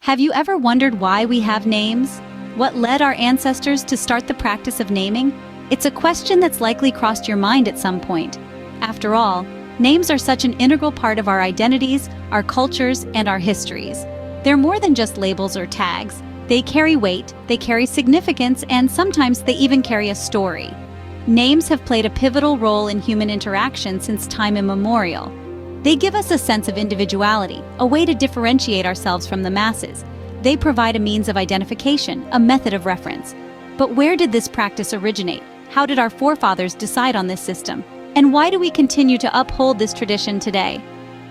Have you ever wondered why we have names? What led our ancestors to start the practice of naming? It's a question that's likely crossed your mind at some point. After all, names are such an integral part of our identities, our cultures, and our histories. They're more than just labels or tags. They carry weight, they carry significance, and sometimes they even carry a story. Names have played a pivotal role in human interaction since time immemorial. They give us a sense of individuality, a way to differentiate ourselves from the masses. They provide a means of identification, a method of reference. But where did this practice originate? How did our forefathers decide on this system? And why do we continue to uphold this tradition today?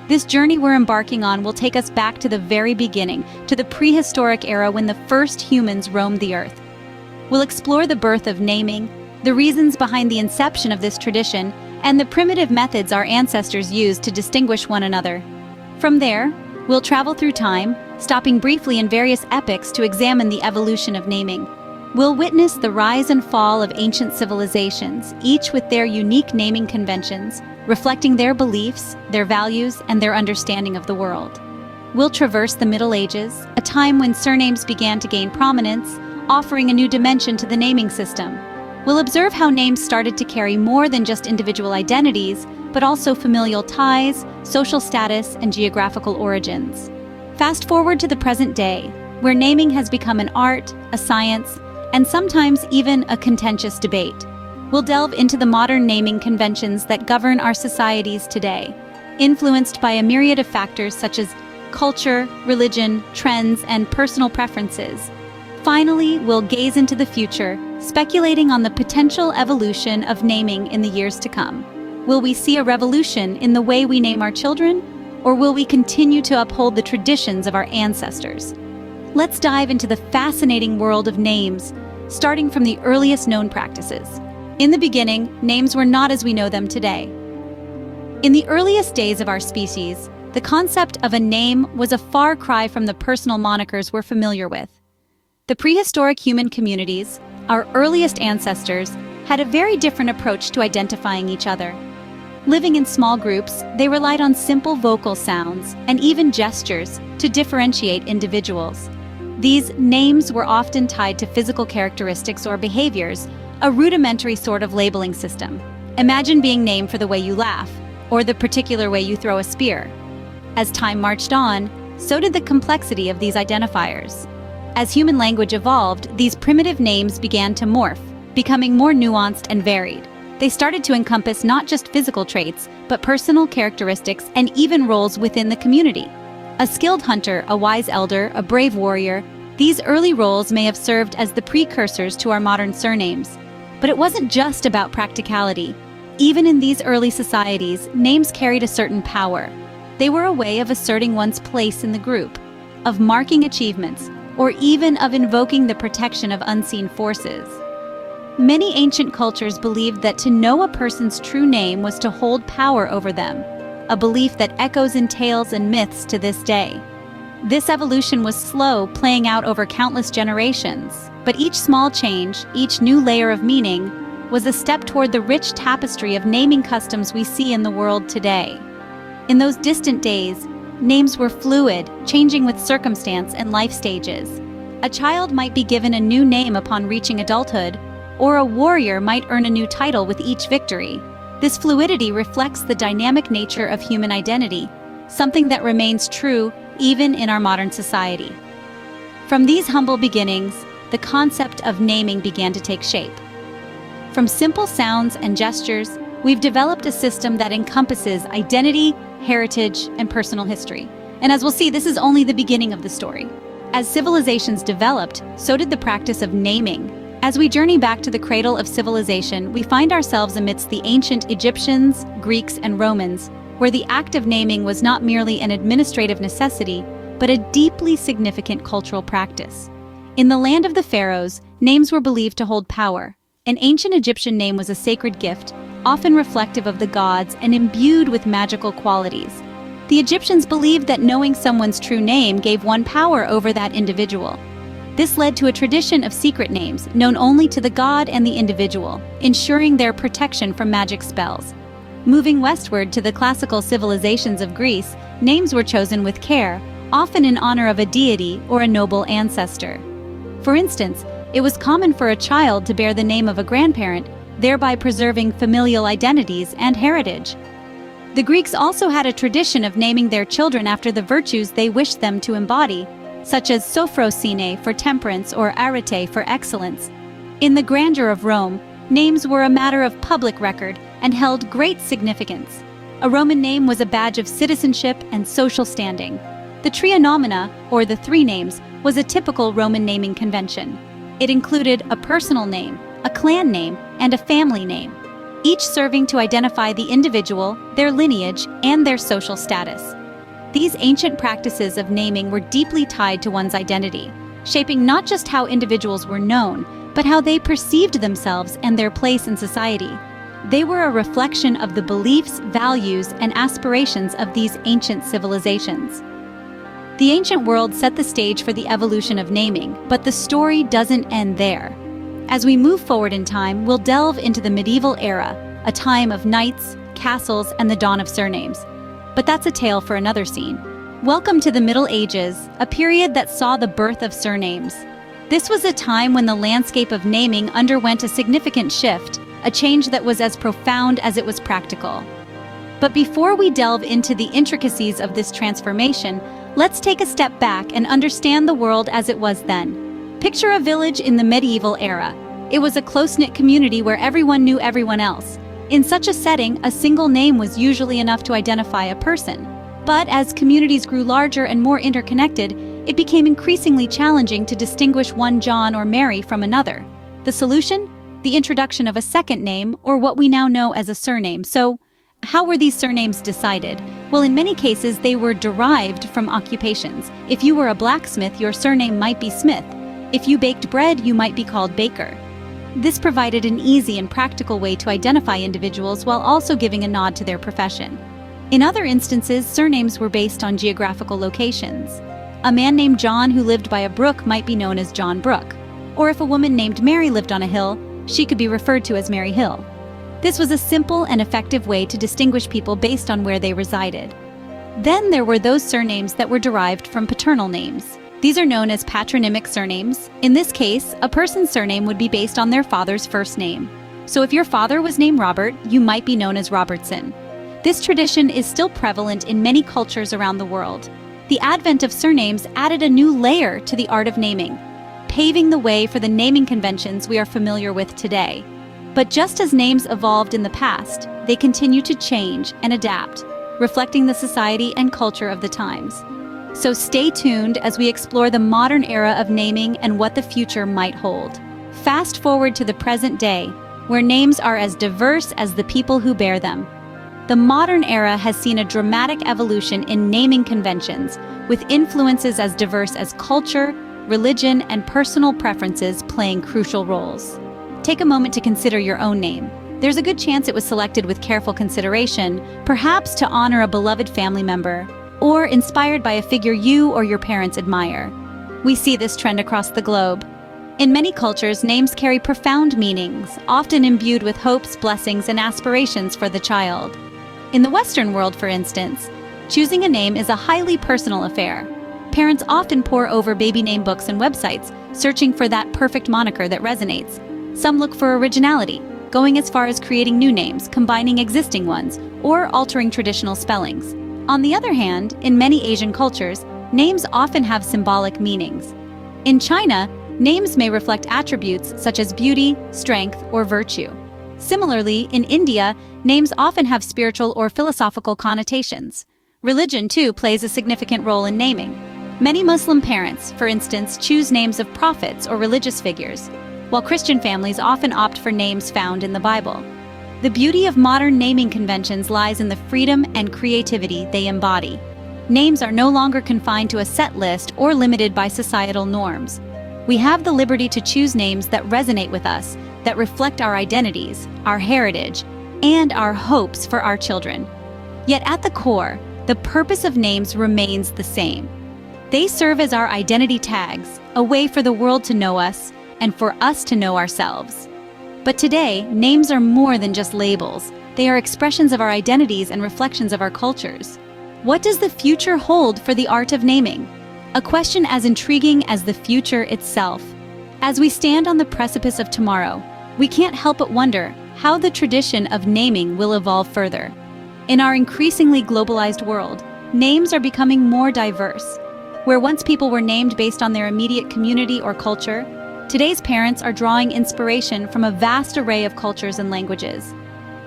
This journey we're embarking on will take us back to the very beginning, to the prehistoric era when the first humans roamed the earth. We'll explore the birth of naming, the reasons behind the inception of this tradition, and the primitive methods our ancestors used to distinguish one another. From there, we'll travel through time, stopping briefly in various epochs to examine the evolution of naming. We'll witness the rise and fall of ancient civilizations, each with their unique naming conventions, reflecting their beliefs, their values, and their understanding of the world. We'll traverse the Middle Ages, a time when surnames began to gain prominence, offering a new dimension to the naming system. We'll observe how names started to carry more than just individual identities, but also familial ties, social status, and geographical origins. Fast forward to the present day, where naming has become an art, a science, and sometimes even a contentious debate. We'll delve into the modern naming conventions that govern our societies today, influenced by a myriad of factors such as culture, religion, trends, and personal preferences. Finally, we'll gaze into the future, speculating on the potential evolution of naming in the years to come. Will we see a revolution in the way we name our children, or will we continue to uphold the traditions of our ancestors? Let's dive into the fascinating world of names, starting from the earliest known practices. In the beginning, names were not as we know them today. In the earliest days of our species, the concept of a name was a far cry from the personal monikers we're familiar with. The prehistoric human communities, our earliest ancestors, had a very different approach to identifying each other. Living in small groups, they relied on simple vocal sounds and even gestures to differentiate individuals. These names were often tied to physical characteristics or behaviors, a rudimentary sort of labeling system. Imagine being named for the way you laugh, or the particular way you throw a spear. As time marched on, so did the complexity of these identifiers. As human language evolved, these primitive names began to morph, becoming more nuanced and varied. They started to encompass not just physical traits, but personal characteristics and even roles within the community. A skilled hunter, a wise elder, a brave warrior, these early roles may have served as the precursors to our modern surnames. But it wasn't just about practicality. Even in these early societies, names carried a certain power. They were a way of asserting one's place in the group, of marking achievements, or even of invoking the protection of unseen forces. Many ancient cultures believed that to know a person's true name was to hold power over them, a belief that echoes in tales and myths to this day. This evolution was slow, playing out over countless generations, but each small change, each new layer of meaning, was a step toward the rich tapestry of naming customs we see in the world today. In those distant days, names were fluid, changing with circumstance and life stages. A child might be given a new name upon reaching adulthood, or a warrior might earn a new title with each victory. This fluidity reflects the dynamic nature of human identity, something that remains true even in our modern society. From these humble beginnings, the concept of naming began to take shape. From simple sounds and gestures, we've developed a system that encompasses identity, heritage, and personal history. And as we'll see, this is only the beginning of the story. As civilizations developed, so did the practice of naming. As we journey back to the cradle of civilization, we find ourselves amidst the ancient Egyptians, Greeks, and Romans, where the act of naming was not merely an administrative necessity, but a deeply significant cultural practice. In the land of the pharaohs, names were believed to hold power. An ancient Egyptian name was a sacred gift, often reflective of the gods and imbued with magical qualities. The Egyptians believed that knowing someone's true name gave one power over that individual. This led to a tradition of secret names, known only to the god and the individual, ensuring their protection from magic spells. Moving westward to the classical civilizations of Greece, names were chosen with care, often in honor of a deity or a noble ancestor. For instance, it was common for a child to bear the name of a grandparent, thereby preserving familial identities and heritage. The Greeks also had a tradition of naming their children after the virtues they wished them to embody, such as Sophrosine for temperance or Arete for excellence. In the grandeur of Rome, names were a matter of public record and held great significance. A Roman name was a badge of citizenship and social standing. The Trianomina, or the three names, was a typical Roman naming convention. It included a personal name, a clan name, and a family name, each serving to identify the individual, their lineage, and their social status. These ancient practices of naming were deeply tied to one's identity, shaping not just how individuals were known, but how they perceived themselves and their place in society. They were a reflection of the beliefs, values, and aspirations of these ancient civilizations. The ancient world set the stage for the evolution of naming, but the story doesn't end there. As we move forward in time, we'll delve into the medieval era, a time of knights, castles, and the dawn of surnames. But that's a tale for another scene. Welcome to the Middle Ages, a period that saw the birth of surnames. This was a time when the landscape of naming underwent a significant shift, a change that was as profound as it was practical. But before we delve into the intricacies of this transformation, let's take a step back and understand the world as it was then. Picture a village in the medieval era. It was a close-knit community where everyone knew everyone else. In such a setting, a single name was usually enough to identify a person. But as communities grew larger and more interconnected, it became increasingly challenging to distinguish one John or Mary from another. The solution? The introduction of a second name, or what we now know as a surname. So, how were these surnames decided? Well, in many cases, they were derived from occupations. If you were a blacksmith, your surname might be Smith. If you baked bread, you might be called Baker. This provided an easy and practical way to identify individuals while also giving a nod to their profession. In other instances, surnames were based on geographical locations. A man named John who lived by a brook might be known as John Brook. Or if a woman named Mary lived on a hill, she could be referred to as Mary Hill. This was a simple and effective way to distinguish people based on where they resided. Then there were those surnames that were derived from paternal names. These are known as patronymic surnames. In this case, a person's surname would be based on their father's first name. So if your father was named Robert, you might be known as Robertson. This tradition is still prevalent in many cultures around the world. The advent of surnames added a new layer to the art of naming, paving the way for the naming conventions we are familiar with today. But just as names evolved in the past, they continue to change and adapt, reflecting the society and culture of the times. So stay tuned as we explore the modern era of naming and what the future might hold. Fast forward to the present day, where names are as diverse as the people who bear them. The modern era has seen a dramatic evolution in naming conventions, with influences as diverse as culture, religion, and personal preferences playing crucial roles. Take a moment to consider your own name. There's a good chance it was selected with careful consideration, perhaps to honor a beloved family member, or inspired by a figure you or your parents admire. We see this trend across the globe. In many cultures, names carry profound meanings, often imbued with hopes, blessings, and aspirations for the child. In the Western world, for instance, choosing a name is a highly personal affair. Parents often pore over baby name books and websites, searching for that perfect moniker that resonates. Some look for originality, going as far as creating new names, combining existing ones, or altering traditional spellings. On the other hand, in many Asian cultures, names often have symbolic meanings. In China, names may reflect attributes such as beauty, strength, or virtue. Similarly, in India, names often have spiritual or philosophical connotations. Religion, too, plays a significant role in naming. Many Muslim parents, for instance, choose names of prophets or religious figures, while Christian families often opt for names found in the Bible. The beauty of modern naming conventions lies in the freedom and creativity they embody. Names are no longer confined to a set list or limited by societal norms. We have the liberty to choose names that resonate with us, that reflect our identities, our heritage, and our hopes for our children. Yet at the core, the purpose of names remains the same. They serve as our identity tags, a way for the world to know us and for us to know ourselves. But today, names are more than just labels. They are expressions of our identities and reflections of our cultures. What does the future hold for the art of naming? A question as intriguing as the future itself. As we stand on the precipice of tomorrow, we can't help but wonder how the tradition of naming will evolve further. In our increasingly globalized world, names are becoming more diverse. Where once people were named based on their immediate community or culture, today's parents are drawing inspiration from a vast array of cultures and languages.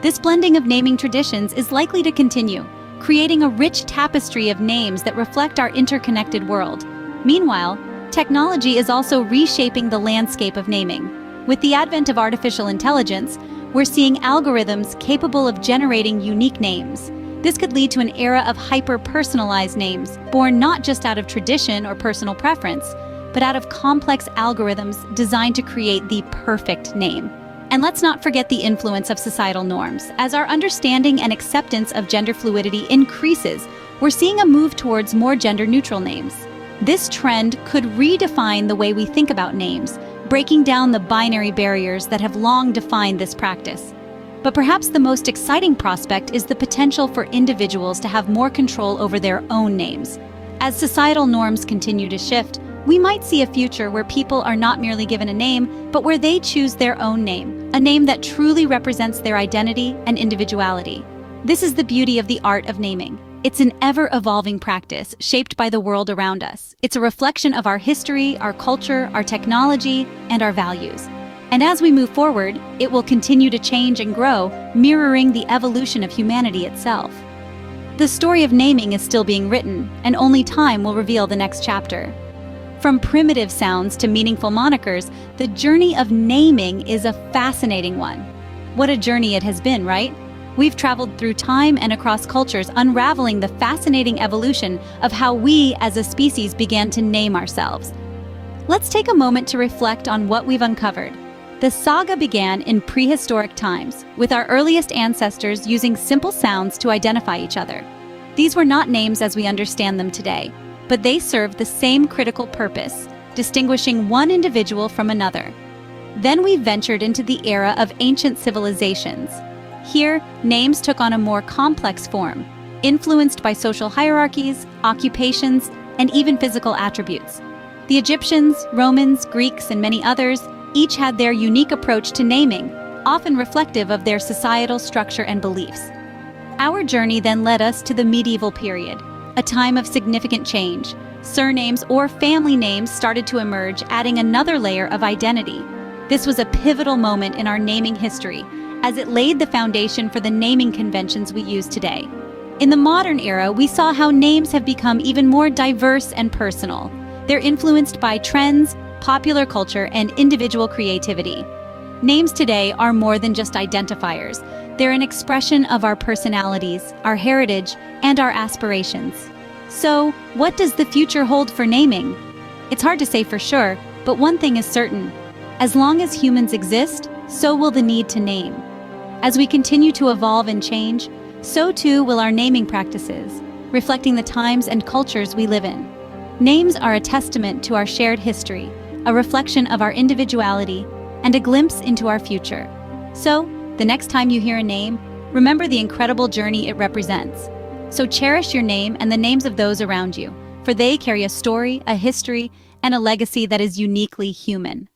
This blending of naming traditions is likely to continue, creating a rich tapestry of names that reflect our interconnected world. Meanwhile, technology is also reshaping the landscape of naming. With the advent of artificial intelligence, we're seeing algorithms capable of generating unique names. This could lead to an era of hyper-personalized names, born not just out of tradition or personal preference, but out of complex algorithms designed to create the perfect name. And let's not forget the influence of societal norms. As our understanding and acceptance of gender fluidity increases, we're seeing a move towards more gender-neutral names. This trend could redefine the way we think about names, breaking down the binary barriers that have long defined this practice. But perhaps the most exciting prospect is the potential for individuals to have more control over their own names. As societal norms continue to shift, we might see a future where people are not merely given a name, but where they choose their own name, a name that truly represents their identity and individuality. This is the beauty of the art of naming. It's an ever-evolving practice shaped by the world around us. It's a reflection of our history, our culture, our technology, and our values. And as we move forward, it will continue to change and grow, mirroring the evolution of humanity itself. The story of naming is still being written, and only time will reveal the next chapter. From primitive sounds to meaningful monikers, the journey of naming is a fascinating one. What a journey it has been, right? We've traveled through time and across cultures, unraveling the fascinating evolution of how we as a species began to name ourselves. Let's take a moment to reflect on what we've uncovered. The saga began in prehistoric times, with our earliest ancestors using simple sounds to identify each other. These were not names as we understand them today, but they served the same critical purpose, distinguishing one individual from another. Then we ventured into the era of ancient civilizations. Here, names took on a more complex form, influenced by social hierarchies, occupations, and even physical attributes. The Egyptians, Romans, Greeks, and many others each had their unique approach to naming, often reflective of their societal structure and beliefs. Our journey then led us to the medieval period, a time of significant change. Surnames or family names started to emerge, adding another layer of identity. This was a pivotal moment in our naming history, as it laid the foundation for the naming conventions we use today. In the modern era, we saw how names have become even more diverse and personal. They're influenced by trends, popular culture, and individual creativity. Names today are more than just identifiers. They're an expression of our personalities, our heritage, and our aspirations. So, what does the future hold for naming? It's hard to say for sure, but one thing is certain. As long as humans exist, so will the need to name. As we continue to evolve and change, so too will our naming practices, reflecting the times and cultures we live in. Names are a testament to our shared history, a reflection of our individuality, and a glimpse into our future. So, the next time you hear a name, remember the incredible journey it represents. So cherish your name and the names of those around you, for they carry a story, a history, and a legacy that is uniquely human.